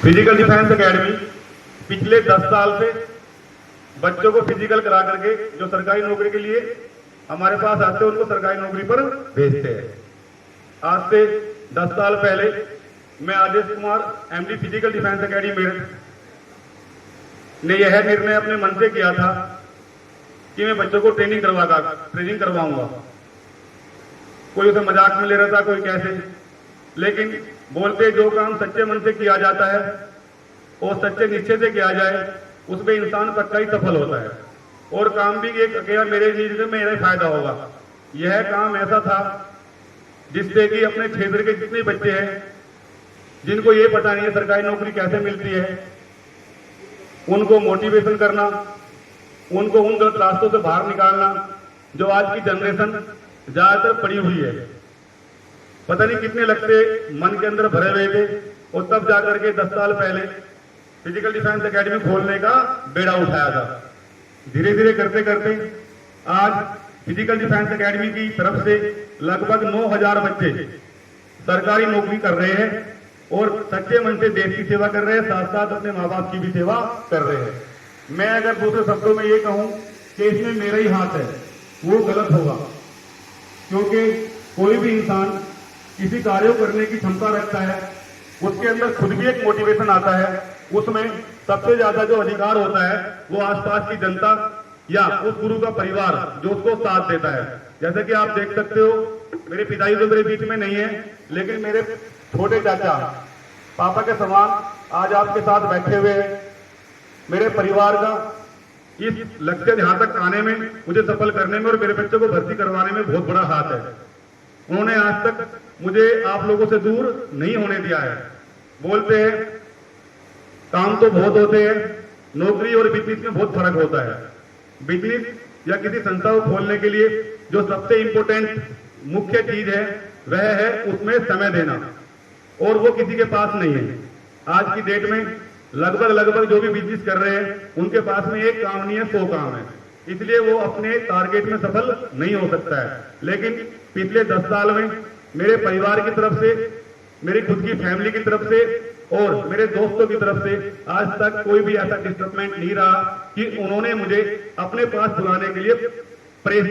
Physical defence academy पिछले 10 साल से बच्चों को फिजिकल करा करके जो सरकारी नौकरी के लिए हमारे पास आते हैं उनको सरकारी नौकरी पर भेजते हैं। आज से 10 साल पहले मैं Adesh Kumar MD physical defence academy Meerut ने यह निर्णय अपने मन से किया था कि मैं बच्चों को ट्रेनिंग करवाऊंगा। कोई उसे मजाक में ले रहा था, कोई कैसे, लेकिन बोलते जो काम सच्चे मन से किया जाता है और सच्चे निश्चय से किया जाए उसमें इंसान पक्का ही सफल होता है। और काम भी एक अकेला मेरे लिए मेरा फायदा होगा। यह काम ऐसा था जिससे कि अपने क्षेत्र के जितने बच्चे हैं जिनको ये पता नहीं है सरकारी नौकरी कैसे मिलती है, उनको मोटिवेशन करना, उनको उन गलत रास्तों से बाहर निकालना जो आज की जनरेशन ज्यादातर पड़ी हुई है। पता नहीं कितने लगते मन के अंदर भरे हुए थे और तब जाकर के 10 साल पहले फिजिकल डिफेंस एकेडमी खोलने का बेड़ा उठाया था। धीरे धीरे करते करते आज फिजिकल डिफेंस एकेडमी की तरफ से लगभग 9000 बच्चे सरकारी नौकरी कर रहे हैं और सच्चे मन से देश की सेवा कर रहे हैं, साथ साथ अपने माँ बाप की भी सेवा कर रहे हैं। मैं अगर दूसरे शब्दों में ये कहूं कि इसमें मेरा ही हाथ है वो गलत होगा, क्योंकि कोई भी इंसान किसी कार्य को करने की क्षमता रखता है, उसके अंदर खुद भी एक मोटिवेशन आता है। उसमें सबसे ज्यादा जो अधिकार होता है वो आसपास की जनता या उस गुरु का परिवार जो उसको साथ देता है। जैसे कि आप देख सकते हो, मेरे पिताजी तो मेरे बीच में नहीं है, लेकिन मेरे छोटे चाचा पापा के समान आज आपके साथ बैठे हुए हैं। मेरे परिवार का इस लक्ष्य यहां तक आने में, मुझे सफल करने में और मेरे बच्चों को भर्ती करवाने में बहुत बड़ा हाथ है। उन्होंने आज तक मुझे आप लोगों से दूर नहीं होने दिया है। बोलते हैं काम तो बहुत होते हैं, नौकरी और बिजनेस में बहुत फर्क होता है। बिजनेस या किसी संस्था को खोलने के लिए जो सबसे इंपॉर्टेंट मुख्य चीज है वह है उसमें समय देना, और वो किसी के पास नहीं है। आज की डेट में लगभग जो भी बिजनेस कर रहे हैं उनके पास में एक काम नहीं है, 100 काम है। इसलिए वो अपने टारगेट में सफल नहीं हो सकता है। लेकिन पिछले 10 साल में मेरे परिवार की तरफ से, मेरी खुद की फैमिली की तरफ से और मेरे दोस्तों की तरफ से आज तक कोई भी ऐसा डिस्टर्बमेंट नहीं रहा कि उन्होंने मुझे अपने पास बुलाने के लिए प्रेस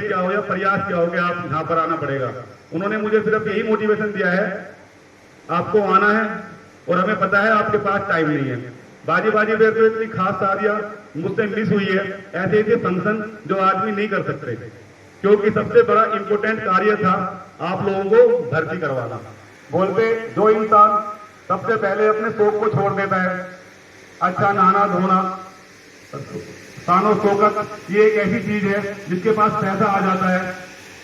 क्या हो या प्रयास क्या हो कि आप यहां पर आना पड़ेगा। उन्होंने मुझे सिर्फ यही मोटिवेशन दिया है, आपको आना है और हमें पता है आपके पास टाइम नहीं है। बाजी बेर तो इतनी खास शादियां मुझसे मिस हुई है, ऐसे ऐसे फंक्शन जो आदमी नहीं कर सकते, क्योंकि सबसे बड़ा इंपॉर्टेंट कार्य था आप लोगों को भर्ती करवाना। बोलते जो इंसान सबसे पहले अपने शौक को छोड़ देता है, अच्छा नहाना धोना, शानो शौकत, ये एक ऐसी चीज है जिसके पास पैसा आ जाता है,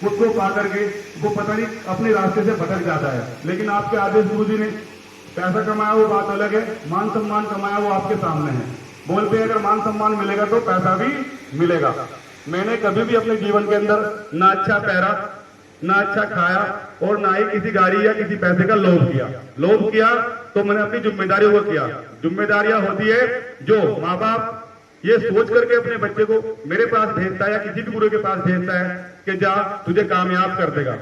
उसको पा करके वो पता नहीं अपने रास्ते से भटक जाता है। लेकिन आपके आदेश गुरु जी ने पैसा कमाया वो बात अलग है, मान सम्मान कमाया वो आपके सामने है। बोलते हैं अगर मान सम्मान मिलेगा तो पैसा भी मिलेगा। मैंने कभी भी अपने जीवन के अंदर ना अच्छा पहरा, ना अच्छा खाया और ना ही किसी गाड़ी या किसी पैसे का लोभ किया तो मैंने अपनी जिम्मेदारियों को किया। जिम्मेदारियां होती है जो माँ बाप ये सोच करके अपने बच्चे को मेरे पास भेजता है या किसी भी गुरु के पास भेजता है कि जा तुझे कामयाब कर देगा।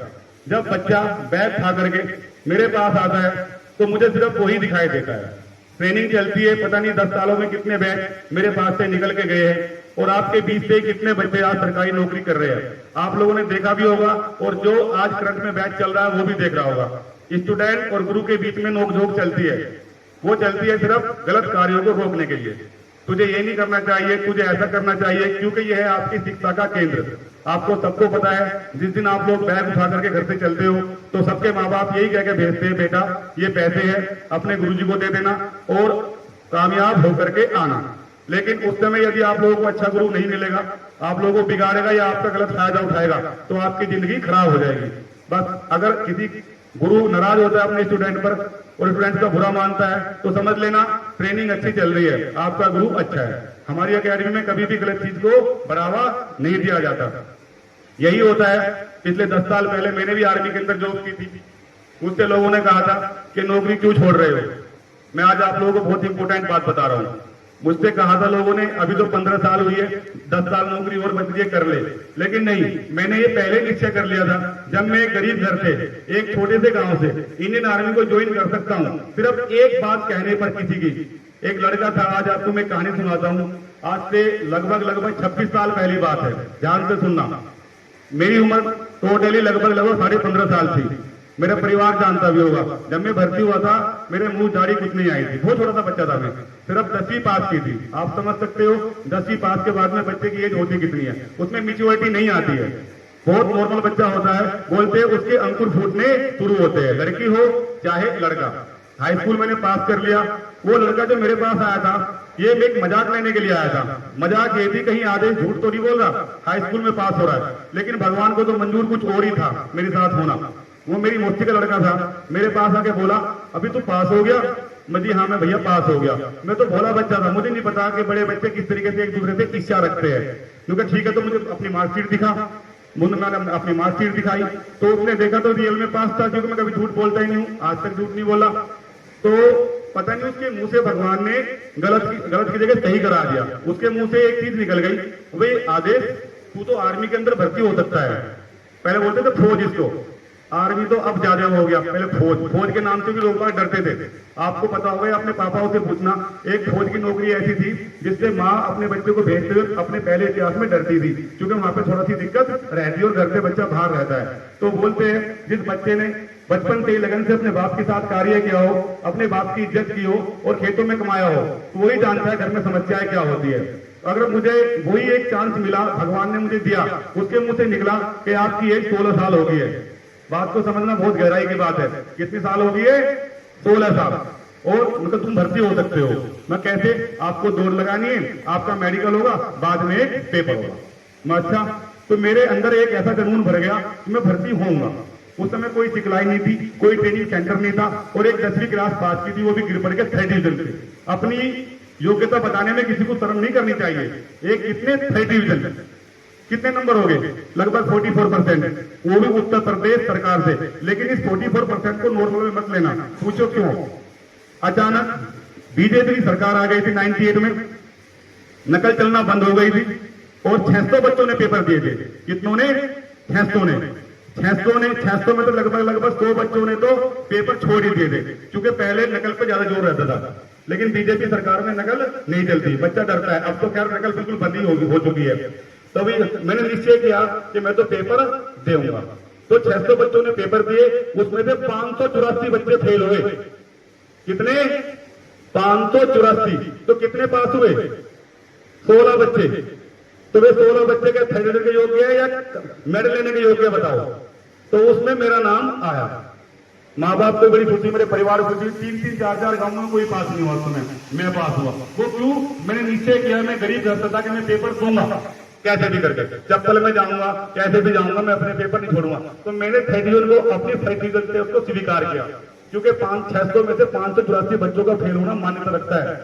जब बच्चा बैग खा करके मेरे पास आता है तो मुझे सिर्फ वही दिखाई देता है। ट्रेनिंग चलती है, पता नहीं 10 सालों में कितने बैग मेरे पास से निकल के गए हैं और आपके बीच से कितने बच्चे आज सरकारी नौकरी कर रहे हैं। आप लोगों ने देखा भी होगा और जो आज करंट में बैच चल रहा है वो भी देख रहा होगा। स्टूडेंट और गुरु के बीच में नोकझोंक चलती है, वो चलती है सिर्फ गलत कार्यों को रोकने के लिए। तुझे ये नहीं करना चाहिए, तुझे ऐसा करना चाहिए, क्योंकि यह है आपकी शिक्षा का केंद्र। आपको सबको पता है जिस दिन आप लोग बैग उठा करके घर से चलते हो तो सबके माँ बाप यही कह के भेजते हैं, बेटा ये पैसे है अपने गुरुजी को दे देना और कामयाब होकर के आना। लेकिन उस समय यदि आप लोगों को अच्छा गुरु नहीं मिलेगा, आप लोगों को बिगाड़ेगा या आपका गलत फायदा उठाएगा तो आपकी जिंदगी खराब हो जाएगी। बस अगर किसी गुरु नाराज होता है अपने स्टूडेंट पर और स्टूडेंट का बुरा मानता है तो समझ लेना ट्रेनिंग अच्छी चल रही है, आपका गुरु अच्छा है। हमारी एकेडमी में कभी भी गलत चीज को बढ़ावा नहीं दिया जाता। यही होता है। पिछले 10 साल पहले मैंने भी आर्मी के अंदर जॉब की थी, मुझसे लोगों ने कहा था कि नौकरी क्यों छोड़ रहे हो। मैं आज आप लोगों को बहुत इंपॉर्टेंट बात बता रहा हूँ। मुझसे कहा था लोगों ने अभी तो 15 साल हुई है, 10 साल नौकरी और बच गई कर ले, लेकिन नहीं, मैंने ये पहले निश्चय कर लिया था जब मैं एक गरीब घर से, एक छोटे से गांव से इंडियन आर्मी को ज्वाइन कर सकता हूं सिर्फ एक बात कहने पर किसी की। एक लड़का था, आज आपको मैं कहानी सुनाता हूं, आज से लगभग 26 साल पहली बात है, ध्यान से सुनना। मेरी उम्र टोटली लगभग 15.5 साल थी। मेरा परिवार जानता भी होगा, जब मैं भर्ती हुआ था मेरे मुंह दाढ़ी कुछ नहीं आई थी, बहुत छोटा सा बच्चा था मैं, सिर्फ 10वीं पास की थी। आप समझ सकते हो 10वीं पास के बाद में बच्चे की एज होती कितनी है, उसमें मैच्योरिटी नहीं आती है, बहुत नॉर्मल बच्चा होता है, बोलते हैं उसके अंकुर फूटने शुरू होते हैं, लड़की हो चाहे लड़का। हाई स्कूल मैंने पास कर लिया। वो लड़का जो मेरे पास आया था, ये एक मजाक लेने के लिए आया था। मजाक ये थी कहीं आधे झूठ तो नहीं बोल रहा, हाई स्कूल में पास हो रहा है, लेकिन भगवान को तो मंजूर कुछ और ही था मेरे साथ होना। वो मेरी मोस्ती का लड़का था, मेरे पास आके बोला अभी तू पास हो गया? मैं जी हाँ मैं भैया पास हो गया। मैं तो भोला बच्चा था, मुझे नहीं पता कि बड़े बच्चे किस तरीके से एक दूसरे से इच्छा रखते हैं। क्योंकि ठीक है, तो मुझे अपनी मार्कशीट दिखा, मैंने अपनी मार्कशीट दिखाई तो उसने देखा तो रियल में पास था, क्योंकि मैं कभी झूठ बोलता ही नहीं हूँ, आज तक झूठ नहीं बोला। तो पता नहीं उसके मुंह से भगवान ने गलत की जगह सही करा दिया। उसके मुंह से एक चीज निकल गई, वे आदेश तू तो आर्मी के अंदर भर्ती हो सकता है। पहले बोलते थे फौज, इसको आर्मी तो अब ज्यादा हो गया, पहले फौज के नाम से भी लोग डरते थे। आपको पता होगा, अपने पापाओं से पूछना, एक फौज की नौकरी ऐसी थी जिससे माँ अपने बच्चे को भेजते हुए अपने पहले इतिहास में डरती थी, क्योंकि वहां पे थोड़ा सी दिक्कत रहती है और घर से बच्चा बाहर रहता है। तो बोलते हैं जिस बच्चे ने बचपन से लगन से अपने बाप के साथ कार्य किया हो, अपने बाप की इज्जत की हो और खेतों में कमाया हो, तो वही जानता है घर में समस्याएं क्या होती है। अगर मुझे वही एक चांस मिला, भगवान ने मुझे दिया, उसके मुंह से निकला कि आपकी एज 16 साल हो गई है। बात को समझना बहुत गहराई की बात है। कितनी साल हो गई है? 16 साल। और उनका तुम भर्ती हो सकते हो। मैं कैसे? आपको दौड़ लगानी है, आपका मेडिकल होगा, बाद में एक पेपर होगा। मैं अच्छा, तो मेरे अंदर एक ऐसा जुनून भर गया कि मैं भर्ती होऊंगा। उस समय कोई सिखलाई नहीं थी, कोई ट्रेनिंग सेंटर नहीं था, और एक 10वीं क्लास पास की थी, वो भी गिर पड़ के 3rd डिवीजन से। अपनी योग्यता बताने में किसी को शर्म नहीं करनी चाहिए। एक कितने 3rd डिवीजन, कितने नंबर हो गए? लगभग 44%, वो भी उत्तर प्रदेश सरकार से। लेकिन इस 44% को नॉर्मल में मत लेना। पूछो क्यों? अचानक बीजेपी की सरकार आ गई थी 98 में, नकल चलना बंद हो गई थी और 600 बच्चों ने पेपर दिए थे। कितनों ने? 600 ने। 600 में तो लगभग 100 बच्चों ने तो पेपर छोड़ ही दिए थे, क्योंकि पहले नकल पे ज्यादा जोर रहता था। लेकिन बीजेपी सरकार में नकल नहीं चलती, बच्चा डरता है। अब तो खैर नकल बिल्कुल बंद ही हो चुकी है। तभी मैंने निश्चय किया कि मैं तो पेपर दूंगा। तो 600 बच्चों ने पेपर दिए, उसमें से 584 बच्चे फेल हुए। कितने? 584। तो कितने पास हुए? 16 बच्चे। तो वे 16 बच्चे के 3rd डिवीजन के योग्य है या मेडल लेने के योग्य, बताओ? तो उसमें मेरा नाम आया। माँ बाप को बड़ी खुशी, मेरे परिवार को खुशी। 3-3, 4-4 गांव में कोई पास नहीं हुआ, उसमें मैं पास हुआ। वो क्यों? मैंने निश्चय किया, मैं गरीब घर था कि मैं पेपर दूंगा कैसे भी करके, चप्पल में जाऊंगा, कैसे भी जाऊंगा, मैं अपने पेपर नहीं छोड़ूंगा। तो मैंने 3rd डिवीजन को अपनी 3rd डिवीजन से उसको स्वीकार किया, क्योंकि 600 में से 584 बच्चों का फेल होना मान्यता रखता है।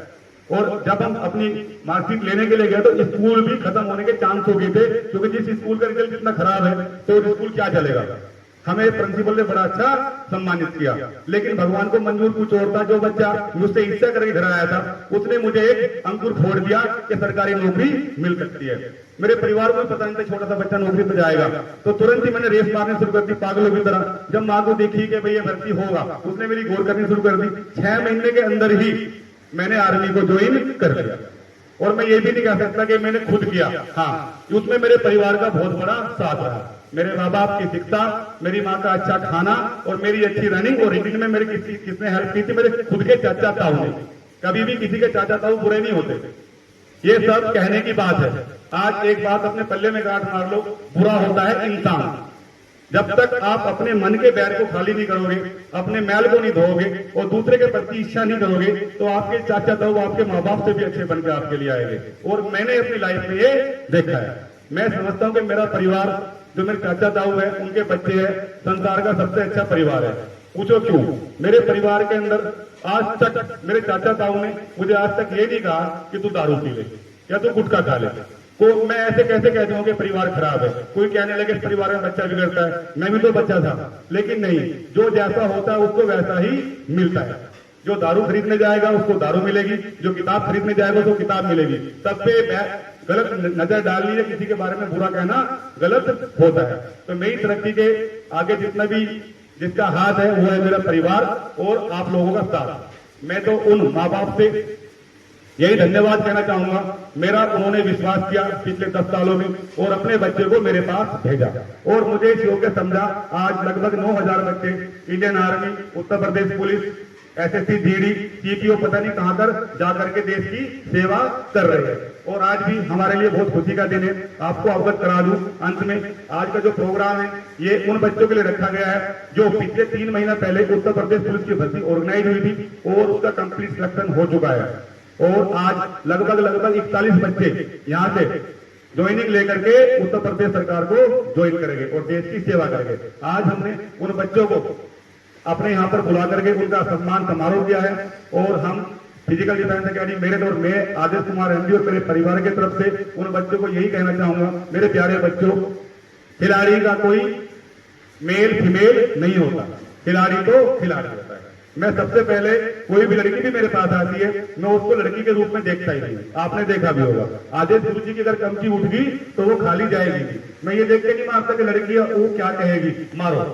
और जब हम अपनी मार्कशीट लेने के लिए गए तो स्कूल भी खत्म होने के चांस हो गए थे, क्योंकि जिस स्कूल का रिजल्ट इतना खराब है तो स्कूल क्या चलेगा। हमें प्रिंसिपल ने बड़ा अच्छा सम्मानित किया, लेकिन भगवान को मंजूर कुछ और था। जो बच्चा मुझसे इच्छा करके घर आया था, उसने मुझे एक अंकुर फोड़ दिया कि सरकारी नौकरी मिल सकती है। मेरे परिवार को पता नहीं था छोटा सा बच्चा नौकरी पे जाएगा, तो तुरंत ही मैंने रेस मारनी शुरू कर दी पागलों की तरह। जब माँ को देखी कि भैया भर्ती होगा, उसने मेरी गौर करनी शुरू कर दी। 6 महीने के अंदर ही मैंने आर्मी को ज्वाइन कर लिया। और मैं ये भी नहीं कह सकता कि मैंने खुद किया, हाँ, उसमें मेरे परिवार का बहुत बड़ा साथ रहा। मेरे माँ बाप की शिक्षा, मेरी माँ का अच्छा खाना और मेरी अच्छी रनिंग और रीडिंग में मेरे किसने हेल्प की थी? मेरे खुद के चाचा ताऊ ने। कभी भी किसी के चाचा ताऊ बुरे नहीं होते, ये सब कहने की बात है। आज एक बात अपने पल्ले में गांठ मार लो, बुरा होता है इंसान। जब तक आप अपने मन के बैर को खाली नहीं करोगे, अपने मैल को नहीं धोओगे और दूसरे के प्रति इच्छा नहीं करोगे, तो आपके चाचा ताऊ आपके माँ बाप से भी अच्छे बनकर आपके लिए आएंगे। और मैंने अपनी लाइफ में ये देखा है। मैं समझता हूं कि मेरा परिवार, जो मेरे चाचा ताऊ है, उनके बच्चे हैं, संसार का सबसे अच्छा परिवार है। पूछो क्यों? मेरे परिवार के अंदर आज तक मेरे चाचा ताऊ ने मुझे आज तक ये नहीं कहा कि तू दारू पी ले या तू गुटखा खा ले। तो मैं ऐसे कैसे कह दूं कि परिवार खराब है? कोई कहने लगे परिवार में बच्चा बिगड़ता है, मैं भी तो बच्चा था। लेकिन नहीं, जो जैसा होता है उसको वैसा ही मिलता है। जो दारू खरीदने जाएगा उसको दारू मिलेगी, जो किताब खरीदने जाएगा उसको किताब मिलेगी। सब पे गलत नजर डालनी है, किसी के बारे में बुरा कहना गलत होता है। तो मेरी तरक्की के आगे जितना भी जिसका हाथ है वो है मेरा परिवार और आप लोगों का साथ। मैं तो उन माँ बाप से यही धन्यवाद कहना चाहूंगा, मेरा उन्होंने विश्वास किया पिछले 10 सालों में और अपने बच्चे को मेरे पास भेजा और मुझे इस योग्य समझा। आज लगभग 9000 बच्चे Indian army, Uttar Pradesh police, SSC, GD, CPO पता नहीं कहां कर जाकर के देश की सेवा कर रहे हैं और आज भी हमारे लिए बहुत खुशी का दिन है। आपको अवगत करा दूं अंत में, आज का जो प्रोग्राम है ये उन बच्चों के लिए रखा गया है जो पिछले 3 महीना पहले उत्तर प्रदेश पुलिस की भर्ती ऑर्गेनाइज हुई थी और उसका कंप्लीट सिलेक्शन हो चुका है और आज लगभग 41 बच्चे यहाँ से ज्वाइनिंग लेकर के उत्तर प्रदेश सरकार को ज्वाइन करेंगे और देश की सेवा करेंगे। आज हमने उन बच्चों को अपने यहाँ पर बुला करके उनका सम्मान समारोह किया है और हम फिजिकल डिफेंस अकेडमी मेरे और मैं आदेश कुमार एमडी और मेरे परिवार की तरफ से उन बच्चों को यही कहना चाहूंगा, मेरे प्यारे बच्चों, खिलाड़ी का कोई मेल फीमेल नहीं होता, खिलाड़ी तो खिलाड़ी होता है। मैं सबसे पहले कोई भी लड़की भी मेरे पास आती है मैं उसको लड़की के रूप में देखता ही नहीं, आपने देखा भी होगा। आदेश गुरु जी की अगर कमची उठ गई तो वो खाली जाएगी, मैं ये देख के नहीं मारता कि लड़की वो क्या कहेगी, मारो।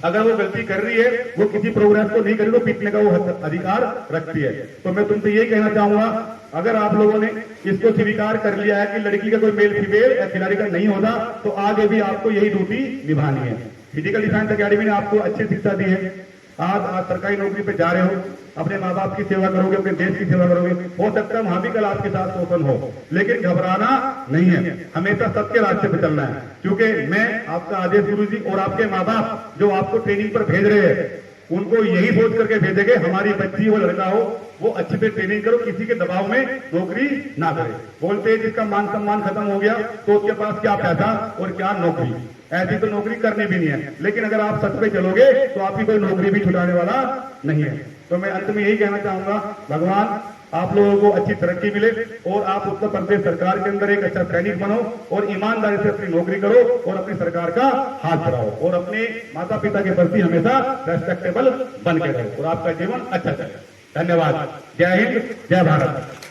अगर वो गलती कर रही है, वो किसी प्रोग्रेस को नहीं करी तो पीटने का वो अधिकार रखती है। तो मैं तुमसे यही कहना चाहूंगा, अगर आप लोगों ने इसको स्वीकार कर लिया है कि लड़की का कोई मेल फीमेल या खिलाड़ी का नहीं होता तो आगे भी आपको यही ड्यूटी निभानी है। फिजिकल डिफेंस अकेडमी ने आपको अच्छी शिक्षा दी है। आज सरकारी नौकरी पे जा रहे हो, अपने माँ बाप की सेवा करोगे, अपने देश की सेवा करोगे, हो सकता है वहां भी कल आपके साथ शोषण हो, लेकिन घबराना नहीं है, हमेशा सबके रास्ते पे चलना है। क्योंकि मैं आपका आदेश गुरु जी और आपके माँ बाप जो आपको ट्रेनिंग पर भेज रहे हैं उनको यही सोच करके भेजेंगे हमारी बच्ची हो लड़का हो वो अच्छे से ट्रेनिंग करो, किसी के दबाव में नौकरी ना करे। बोलते हैं जिसका मान सम्मान खत्म हो गया तो उसके पास क्या पैसा और क्या नौकरी, ऐसी तो नौकरी करनी भी नहीं है। लेकिन अगर आप सच पे चलोगे तो आपकी कोई नौकरी भी छुड़ाने वाला नहीं है। तो मैं अंत में यही कहना चाहूंगा, भगवान आप लोगों को अच्छी तरक्की मिले और आप उत्तर प्रदेश सरकार के अंदर एक अच्छा सैनिक बनो और ईमानदारी से अपनी नौकरी करो और अपनी सरकार का हाथ बढ़ाओ और अपने माता पिता के प्रति हमेशा रेस्पेक्टेबल बन के रहो और आपका जीवन अच्छा चले। धन्यवाद। जय हिंद, जय भारत।